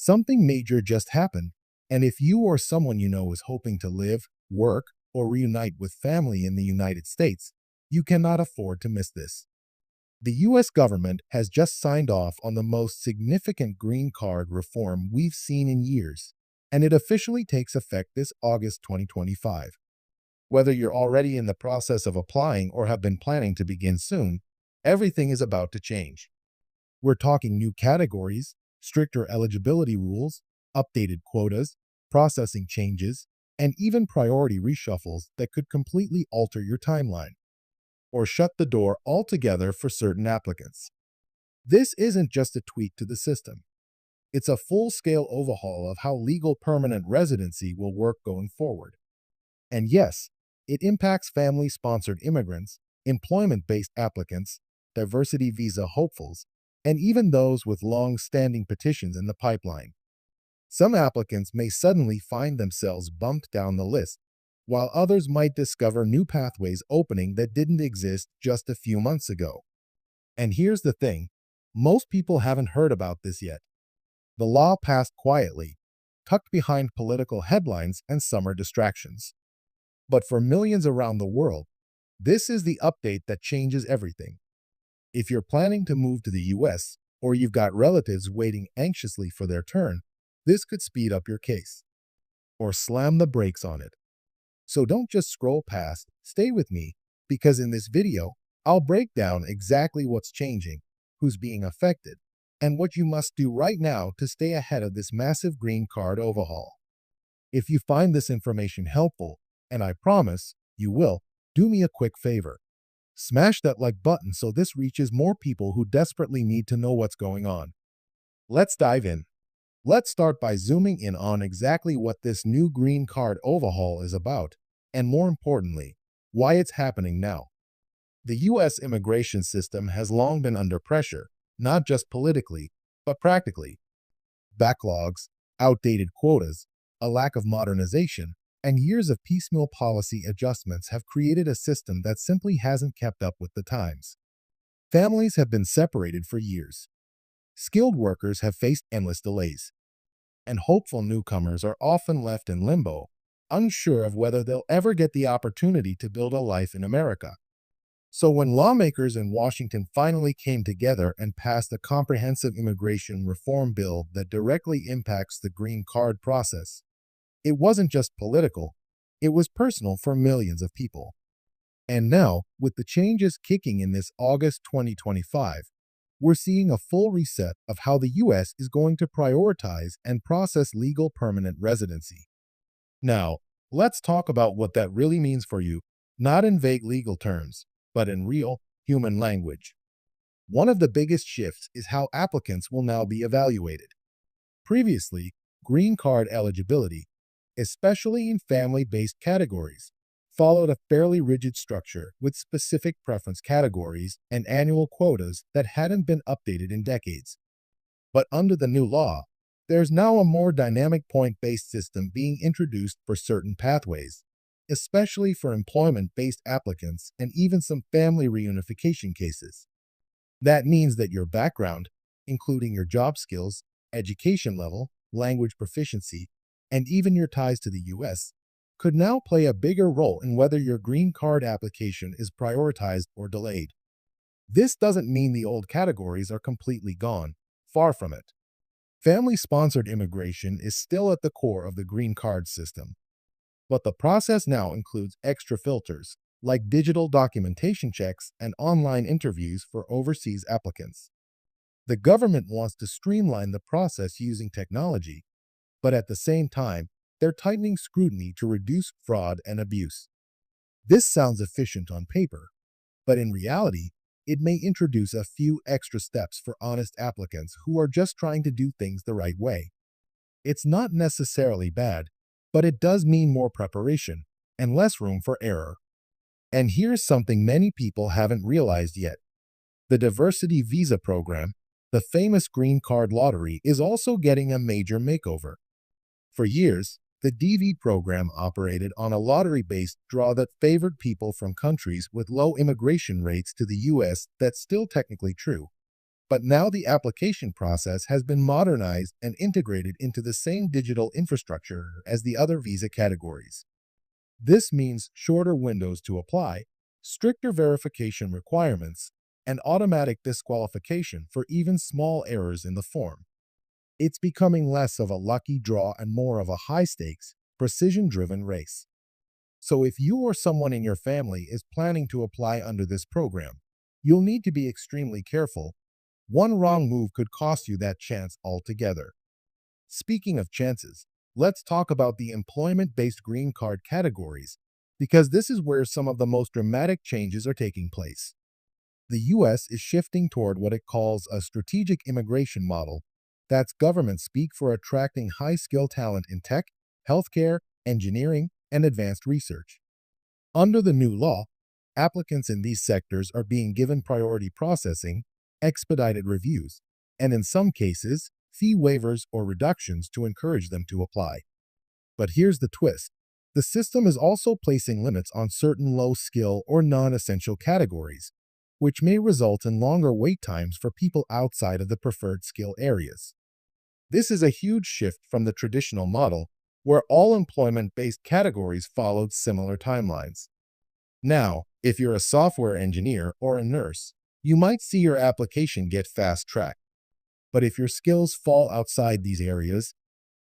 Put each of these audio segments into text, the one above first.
Something major just happened, and if you or someone you know is hoping to live, work, or reunite with family in the United States, you cannot afford to miss this. The U.S. government has just signed off on the most significant green card reform we've seen in years, and it officially takes effect this August 2025. Whether you're already in the process of applying or have been planning to begin soon, everything is about to change. We're talking new categories, stricter eligibility rules, updated quotas, processing changes, and even priority reshuffles that could completely alter your timeline or shut the door altogether for certain applicants. This isn't just a tweak to the system. It's a full-scale overhaul of how legal permanent residency will work going forward. And yes, it impacts family-sponsored immigrants, employment-based applicants, diversity visa hopefuls, and even those with long-standing petitions in the pipeline. Some applicants may suddenly find themselves bumped down the list, while others might discover new pathways opening that didn't exist just a few months ago. And here's the thing, most people haven't heard about this yet. The law passed quietly, tucked behind political headlines and summer distractions. But for millions around the world, this is the update that changes everything. If you're planning to move to the US, or you've got relatives waiting anxiously for their turn, this could speed up your case or slam the brakes on it. So don't just scroll past, stay with me, because in this video, I'll break down exactly what's changing, who's being affected, and what you must do right now to stay ahead of this massive green card overhaul. If you find this information helpful, and I promise you will, do me a quick favor. Smash that like button so this reaches more people who desperately need to know what's going on. Let's dive in. Let's start by zooming in on exactly what this new green card overhaul is about, and more importantly, why it's happening now. The U.S. immigration system has long been under pressure, not just politically, but practically. Backlogs, outdated quotas, a lack of modernization, and years of piecemeal policy adjustments have created a system that simply hasn't kept up with the times. Families have been separated for years. Skilled workers have faced endless delays, and hopeful newcomers are often left in limbo, unsure of whether they'll ever get the opportunity to build a life in America. So when lawmakers in Washington finally came together and passed a comprehensive immigration reform bill that directly impacts the green card process, it wasn't just political, it was personal for millions of people. And now, with the changes kicking in this August 2025, we're seeing a full reset of how the U.S. is going to prioritize and process legal permanent residency. Now, let's talk about what that really means for you, not in vague legal terms, but in real, human language. One of the biggest shifts is how applicants will now be evaluated. Previously, green card eligibility, especially in family-based categories, followed a fairly rigid structure with specific preference categories and annual quotas that hadn't been updated in decades. But under the new law, there's now a more dynamic point-based system being introduced for certain pathways, especially for employment-based applicants and even some family reunification cases. That means that your background, including your job skills, education level, language proficiency, and even your ties to the U.S., could now play a bigger role in whether your green card application is prioritized or delayed. This doesn't mean the old categories are completely gone, far from it. Family-sponsored immigration is still at the core of the green card system, but the process now includes extra filters, like digital documentation checks and online interviews for overseas applicants. The government wants to streamline the process using technology, but at the same time, they're tightening scrutiny to reduce fraud and abuse. This sounds efficient on paper, but in reality, it may introduce a few extra steps for honest applicants who are just trying to do things the right way. It's not necessarily bad, but it does mean more preparation and less room for error. And here's something many people haven't realized yet. The diversity visa program, the famous green card lottery, is also getting a major makeover. For years, the DV program operated on a lottery-based draw that favored people from countries with low immigration rates to the U.S. That's still technically true. But now the application process has been modernized and integrated into the same digital infrastructure as the other visa categories. This means shorter windows to apply, stricter verification requirements, and automatic disqualification for even small errors in the form. It's becoming less of a lucky draw and more of a high stakes, precision driven race. So, if you or someone in your family is planning to apply under this program, you'll need to be extremely careful. One wrong move could cost you that chance altogether. Speaking of chances, let's talk about the employment based green card categories, because this is where some of the most dramatic changes are taking place. The US is shifting toward what it calls a strategic immigration model. That's government speak for attracting high skilled talent in tech, healthcare, engineering, and advanced research. Under the new law, applicants in these sectors are being given priority processing, expedited reviews, and in some cases, fee waivers or reductions to encourage them to apply. But here's the twist. The system is also placing limits on certain low skill or non essential categories, which may result in longer wait times for people outside of the preferred skill areas. This is a huge shift from the traditional model, where all employment based categories followed similar timelines. Now, if you're a software engineer or a nurse, you might see your application get fast tracked. But if your skills fall outside these areas,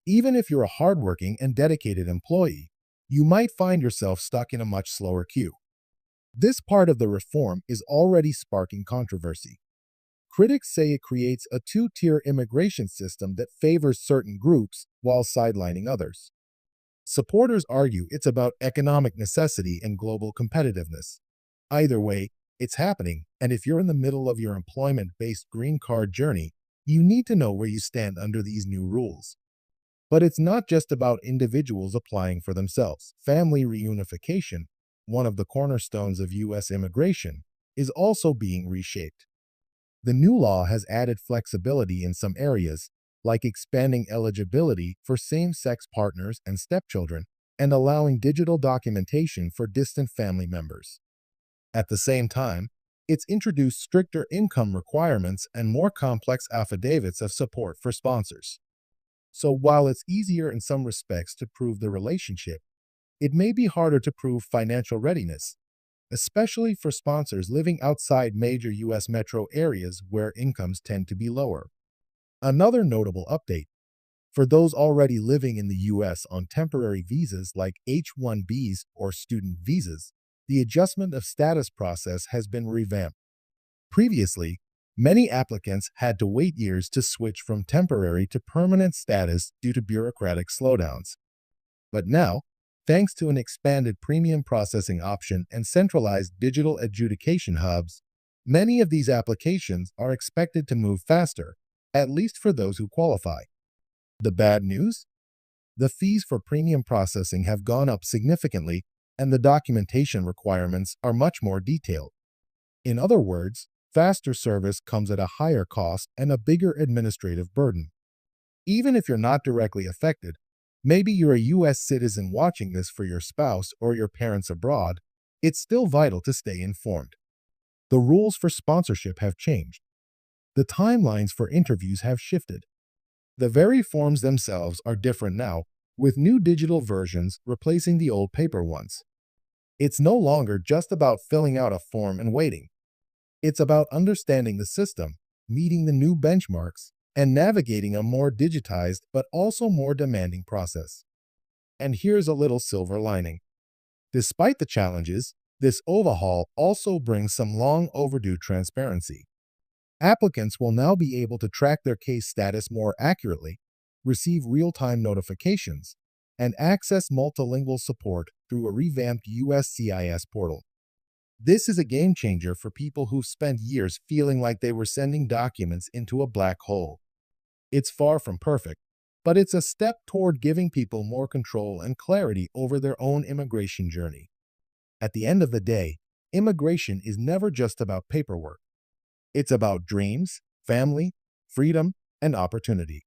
even if you're a hardworking and dedicated employee, you might find yourself stuck in a much slower queue. This part of the reform is already sparking controversy. Critics say it creates a two-tier immigration system that favors certain groups while sidelining others. Supporters argue it's about economic necessity and global competitiveness. Either way, it's happening, and if you're in the middle of your employment-based green card journey, you need to know where you stand under these new rules. But it's not just about individuals applying for themselves. Family reunification, one of the cornerstones of U.S. immigration, is also being reshaped. The new law has added flexibility in some areas, like expanding eligibility for same-sex partners and stepchildren, and allowing digital documentation for distant family members. At the same time, it's introduced stricter income requirements and more complex affidavits of support for sponsors. So while it's easier in some respects to prove the relationship, it may be harder to prove financial readiness, especially for sponsors living outside major U.S. metro areas where incomes tend to be lower. Another notable update: for those already living in the U.S. on temporary visas like H-1Bs or student visas, the adjustment of status process has been revamped. Previously, many applicants had to wait years to switch from temporary to permanent status due to bureaucratic slowdowns. But now, thanks to an expanded premium processing option and centralized digital adjudication hubs, many of these applications are expected to move faster, at least for those who qualify. The bad news? The fees for premium processing have gone up significantly, and the documentation requirements are much more detailed. In other words, faster service comes at a higher cost and a bigger administrative burden. Even if you're not directly affected, maybe you're a U.S. citizen watching this for your spouse or your parents abroad, it's still vital to stay informed. The rules for sponsorship have changed. The timelines for interviews have shifted. The very forms themselves are different now, with new digital versions replacing the old paper ones. It's no longer just about filling out a form and waiting. It's about understanding the system, meeting the new benchmarks, and navigating a more digitized but also more demanding process. And here's a little silver lining. Despite the challenges, this overhaul also brings some long overdue transparency. Applicants will now be able to track their case status more accurately, receive real-time notifications, and access multilingual support through a revamped USCIS portal. This is a game changer for people who've spent years feeling like they were sending documents into a black hole. It's far from perfect, but it's a step toward giving people more control and clarity over their own immigration journey. At the end of the day, immigration is never just about paperwork. It's about dreams, family, freedom, and opportunity.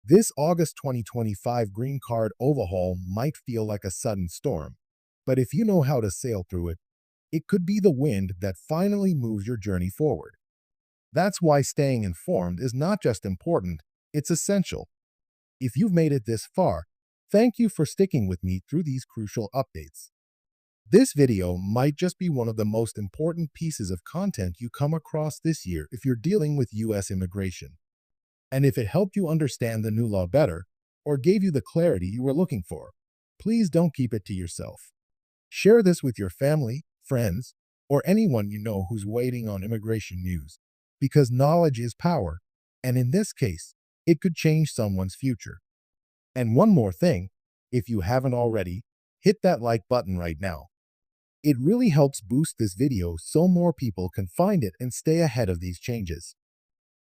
This August 2025 Green Card overhaul might feel like a sudden storm, but if you know how to sail through it, it could be the wind that finally moves your journey forward. That's why staying informed is not just important, it's essential. If you've made it this far, thank you for sticking with me through these crucial updates. This video might just be one of the most important pieces of content you come across this year if you're dealing with U.S. immigration. And if it helped you understand the new law better, or gave you the clarity you were looking for, please don't keep it to yourself. Share this with your family, friends, or anyone you know who's waiting on immigration news, because knowledge is power, and in this case, it could change someone's future. And one more thing, if you haven't already, hit that like button right now. It really helps boost this video so more people can find it and stay ahead of these changes.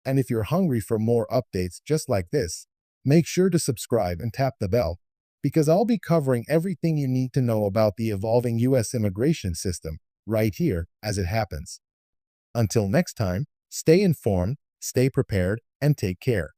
And if you're hungry for more updates just like this, make sure to subscribe and tap the bell, because I'll be covering everything you need to know about the evolving U.S. immigration system right here as it happens. Until next time, stay informed, stay prepared, and take care.